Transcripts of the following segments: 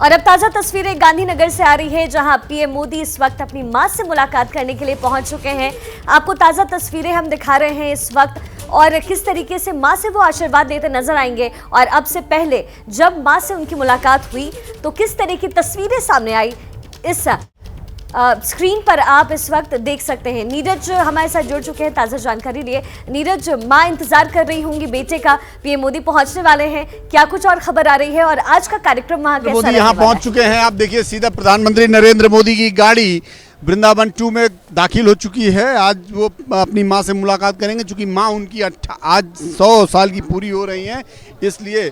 और अब ताजा तस्वीरें गांधीनगर से आ रही है, जहां पीएम मोदी इस वक्त अपनी मां से मुलाकात करने के लिए पहुंच चुके हैं। आपको ताजा तस्वीरें हम दिखा रहे हैं इस वक्त, और किस तरीके से मां से वो आशीर्वाद लेते नजर आएंगे। और अब से पहले जब मां से उनकी मुलाकात हुई तो किस तरह की तस्वीरें सामने आई, इस स्क्रीन पर आप इस वक्त देख सकते हैं। नीरज हमारे साथ जुड़ चुके हैं ताज़ा जानकारी लिए। नीरज, मां इंतजार कर रही होंगी बेटे का, पीएम मोदी पहुंचने वाले हैं, क्या कुछ और खबर आ रही है और आज का कार्यक्रम वहां कैसा मोदी यहाँ पहुंच चुके हैं। आप देखिए, सीधा प्रधानमंत्री नरेंद्र मोदी की गाड़ी वृंदावन 2 में दाखिल हो चुकी है। आज वो अपनी मां से मुलाकात करेंगे, चूंकि मां उनकी आज 100 साल की पूरी हो रही हैं, इसलिए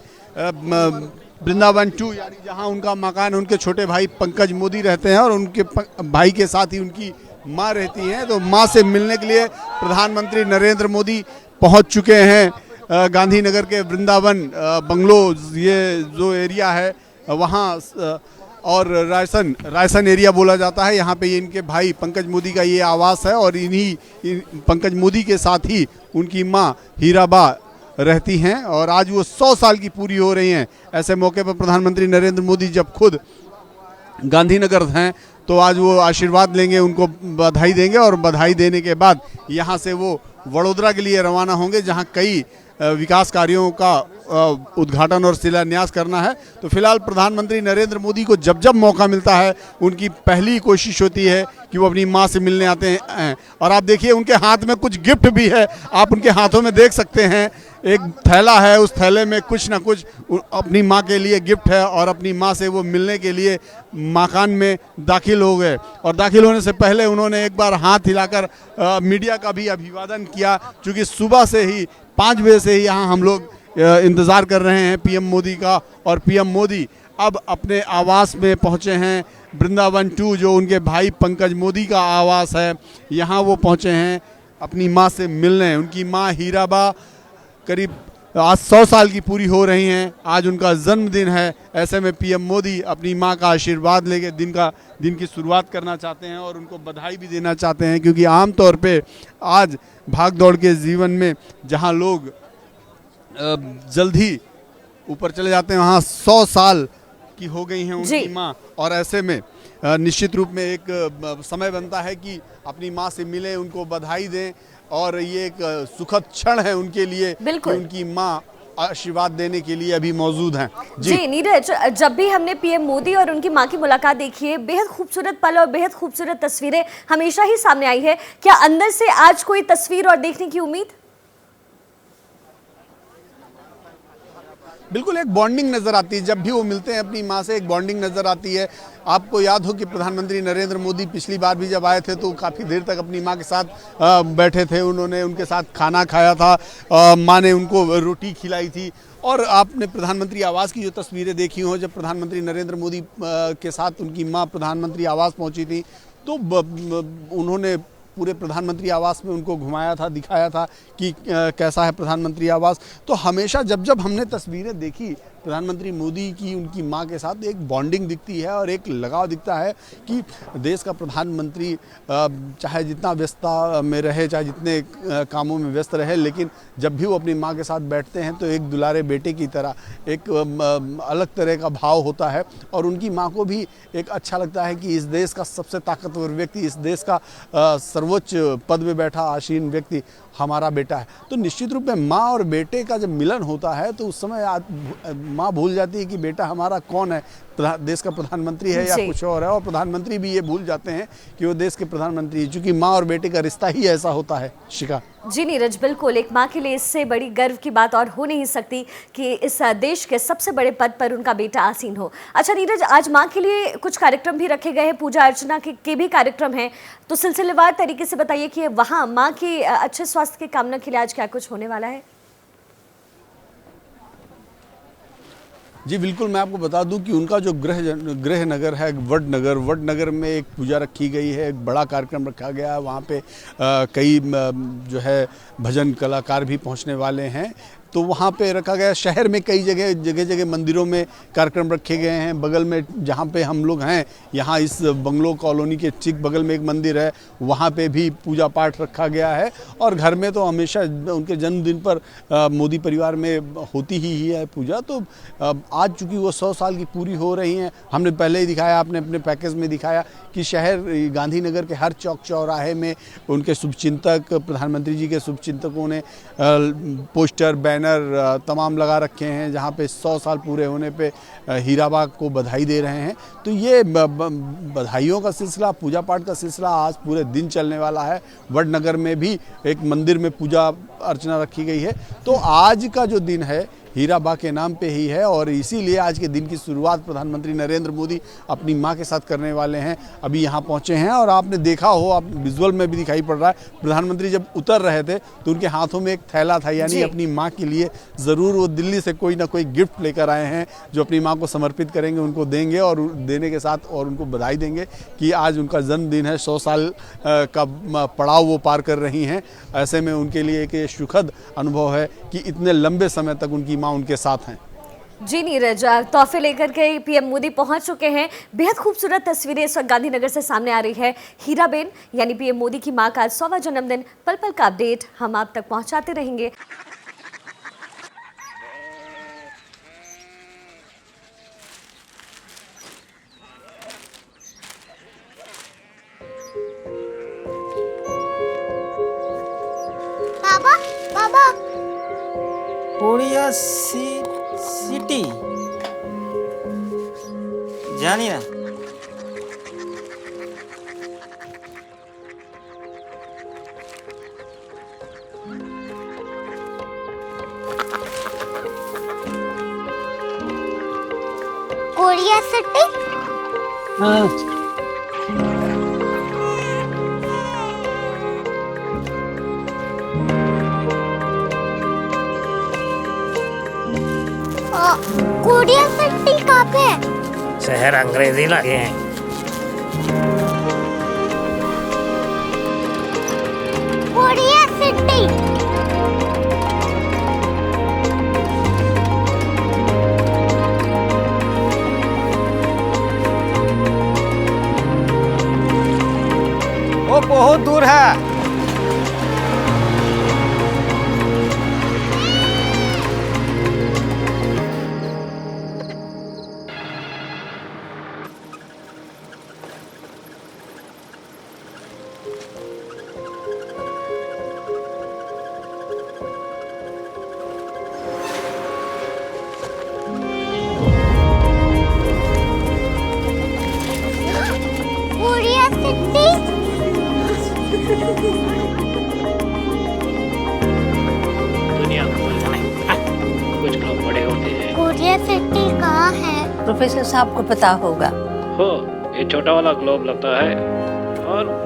वृंदावन 2 यानी जहां उनका मकान, उनके छोटे भाई पंकज मोदी रहते हैं और उनके भाई के साथ ही उनकी मां रहती हैं, तो मां से मिलने के लिए प्रधानमंत्री नरेंद्र मोदी पहुंच चुके हैं गांधीनगर के वृंदावन बंगलो, ये जो एरिया है वहां, और रायसन एरिया बोला जाता है। यहाँ पे इनके भाई पंकज मोदी का ये आवास है और पंकज मोदी के साथ ही उनकी माँ हीराबा रहती हैं और आज वो 100 साल की पूरी हो रही हैं। ऐसे मौके पर प्रधानमंत्री नरेंद्र मोदी जब खुद गांधीनगर हैं तो आज वो आशीर्वाद लेंगे, उनको बधाई देंगे और बधाई देने के बाद यहाँ से वो वडोदरा के लिए रवाना होंगे, जहाँ कई विकास कार्यों का उद्घाटन और शिलान्यास करना है। तो फिलहाल प्रधानमंत्री नरेंद्र मोदी को जब जब मौका मिलता है उनकी पहली कोशिश होती है कि वो अपनी मां से मिलने आते हैं। और आप देखिए, उनके हाथ में कुछ गिफ्ट भी है, आप उनके हाथों में देख सकते हैं। एक थैला है, उस थैले में कुछ ना कुछ अपनी मां के लिए गिफ्ट है और अपनी मां से वो मिलने के लिए मकान में दाखिल हो गए। और दाखिल होने से पहले उन्होंने एक बार हाथ हिलाकर मीडिया का भी अभिवादन किया, क्योंकि सुबह से ही 5 बजे से ही यहाँ हम लोग इंतज़ार कर रहे हैं पीएम मोदी का। और पीएम मोदी अब अपने आवास में पहुँचे हैं, वृंदावन 2 जो उनके भाई पंकज मोदी का आवास है, यहाँ वो पहुँचे हैं अपनी माँ से मिलने। उनकी माँ हीराबा करीब आज 100 साल की पूरी हो रही हैं, आज उनका जन्मदिन है। ऐसे में पीएम मोदी अपनी माँ का आशीर्वाद लेके दिन की शुरुआत करना चाहते हैं और उनको बधाई भी देना चाहते हैं, क्योंकि आमतौर पे आज भाग दौड़ के जीवन में जहाँ लोग जल्द ही ऊपर चले जाते हैं, वहाँ 100 साल की हो गई हैं उनकी माँ। और ऐसे में निश्चित रूप में एक समय बनता है कि अपनी माँ से मिलें, उनको बधाई दें, और ये एक सुखद क्षण है उनके लिए कि उनकी माँ आशीर्वाद देने के लिए अभी मौजूद हैं। जी नीरज, जब भी हमने पीएम मोदी और उनकी मां की मुलाकात देखी है, बेहद खूबसूरत पल और बेहद खूबसूरत तस्वीरें हमेशा ही सामने आई है। क्या अंदर से आज कोई तस्वीर और देखने की उम्मीद? बिल्कुल, एक बॉन्डिंग नज़र आती है जब भी वो मिलते हैं अपनी माँ से, एक बॉन्डिंग नज़र आती है। आपको याद हो कि प्रधानमंत्री नरेंद्र मोदी पिछली बार भी जब आए थे तो काफ़ी देर तक अपनी माँ के साथ बैठे थे, उन्होंने उनके साथ खाना खाया था, माँ ने उनको रोटी खिलाई थी। और आपने प्रधानमंत्री आवास की जो तस्वीरें देखी हों, जब प्रधानमंत्री नरेंद्र मोदी के साथ उनकी माँ प्रधानमंत्री आवास पहुँची थी तो उन्होंने पूरे प्रधानमंत्री आवास में उनको घुमाया था, दिखाया था कि कैसा है प्रधानमंत्री आवास। तो हमेशा जब जब हमने तस्वीरें देखी प्रधानमंत्री मोदी की उनकी मां के साथ, एक बॉन्डिंग दिखती है और एक लगाव दिखता है कि देश का प्रधानमंत्री चाहे जितना व्यस्तता में रहे, चाहे जितने कामों में व्यस्त रहे, लेकिन जब भी वो अपनी मां के साथ बैठते हैं तो एक दुलारे बेटे की तरह एक अलग तरह का भाव होता है। और उनकी मां को भी एक अच्छा लगता है कि इस देश का सबसे ताकतवर व्यक्ति, इस देश का सर्वोच्च पद में बैठा आसीन व्यक्ति हमारा बेटा है। तो निश्चित रूप में माँ और बेटे का जब मिलन होता है तो उस समय माँ भूल जाती है कि बेटा हमारा कौन है, देश का प्रधानमंत्री है या कुछ और है, और प्रधानमंत्री भी ये भूल जाते हैं कि वो देश के प्रधानमंत्री है, क्योंकि माँ और बेटे का रिश्ता ही ऐसा होता है। शिखा जी नीरज, बिल्कुल, एक माँ के लिए इससे बड़ी गर्व की बात और हो नहीं सकती कि इस देश के सबसे बड़े पद पर उनका बेटा आसीन हो। अच्छा नीरज, आज माँ के लिए कुछ कार्यक्रम भी रखे गए हैं, पूजा अर्चना के भी कार्यक्रम हैं, तो सिलसिलेवार तरीके से बताइए कि वहाँ माँ के अच्छे स्वास्थ्य की कामना के लिए आज क्या कुछ होने वाला है? जी बिल्कुल, मैं आपको बता दूं कि उनका जो गृह नगर है वडनगर में एक पूजा रखी गई है, एक बड़ा कार्यक्रम रखा गया है। वहाँ पे कई जो है भजन कलाकार भी पहुँचने वाले हैं। तो वहाँ पे रखा गया। शहर में कई जगह जगह मंदिरों में कार्यक्रम रखे गए हैं। बगल में जहाँ पे हम लोग हैं, यहाँ इस बंगलो कॉलोनी के ठीक बगल में एक मंदिर है, वहाँ पे भी पूजा पाठ रखा गया है। और घर में तो हमेशा उनके जन्मदिन पर मोदी परिवार में होती ही है पूजा। तो आज चूँकि वो 100 साल की पूरी हो रही हैं, हमने पहले ही दिखाया, आपने अपने पैकेज में दिखाया कि शहर गांधीनगर के हर चौक चौराहे में उनके शुभचिंतक, प्रधानमंत्री जी के शुभचिंतकों ने पोस्टर, बैनर तमाम लगा रखे हैं, जहाँ पे 100 साल पूरे होने पे हीराबाग को बधाई दे रहे हैं। तो ये बधाइयों का सिलसिला, पूजा पाठ का सिलसिला आज पूरे दिन चलने वाला है। वडनगर में भी एक मंदिर में पूजा अर्चना रखी गई है। तो आज का जो दिन है हीराबाग के नाम पे ही है, और इसीलिए आज के दिन की शुरुआत प्रधानमंत्री नरेंद्र मोदी अपनी मां के साथ करने वाले हैं। अभी यहां पहुंचे हैं और आपने देखा हो, आप विजुअल में भी दिखाई पड़ रहा है, प्रधानमंत्री जब उतर रहे थे तो उनके हाथों में एक थैला था, यानी अपनी मां के लिए ज़रूर वो दिल्ली से कोई ना कोई गिफ्ट लेकर आए हैं जो अपनी मां को समर्पित करेंगे, उनको देंगे और देने के साथ और उनको बधाई देंगे कि आज उनका जन्मदिन है, 100 साल का पड़ाव वो पार कर रही हैं। ऐसे में उनके लिए एक सुखद अनुभव है कि इतने लंबे समय तक उनकी मां उनके साथ हैं। जी नीरज, तोहफे लेकर के पीएम मोदी पहुंच चुके हैं। बेहद खूबसूरत तस्वीरें इस वक्त गांधीनगर से सामने आ रही है। हीराबेन यानी पीएम मोदी की मां का 100वां जन्मदिन, पल पल का अपडेट हम आप तक पहुंचाते रहेंगे। बाबा बाबा, कोरिया सिटी जानी ना। Korea city. कोरिया सिटी कहाँ पे है? शहर अंग्रेजी लगे हैं। Korea city. वो बहुत दूर है। Korea city. दुनिया कुछ लोग बड़े होते हैं। कोरिया सिटी कहाँ है? प्रोफेसर साहब को पता होगा। हो, ये छोटा वाला ग्लोब लगता है और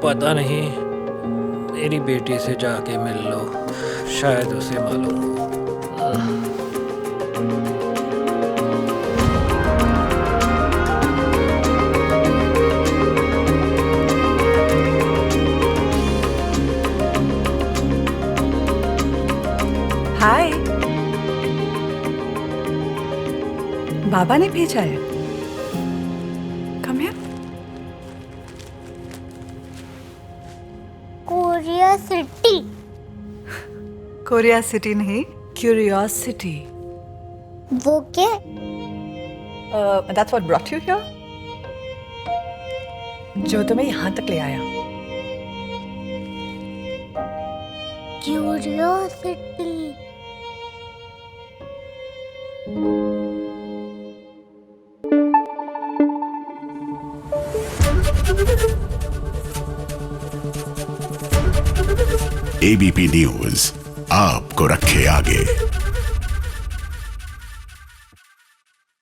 पता नहीं, मेरी बेटी से जाके मिल लो, शायद उसे मालूम हो। हाय, बाबा ने भेजा है। Come here. Korea city. Korea city नहीं, क्यूरियोसिटी। वो क्या? That's what brought you here? जो तुम्हें यहाँ तक ले आया। क्यूरियोसिटी। एबीपी न्यूज आपको रखे आगे।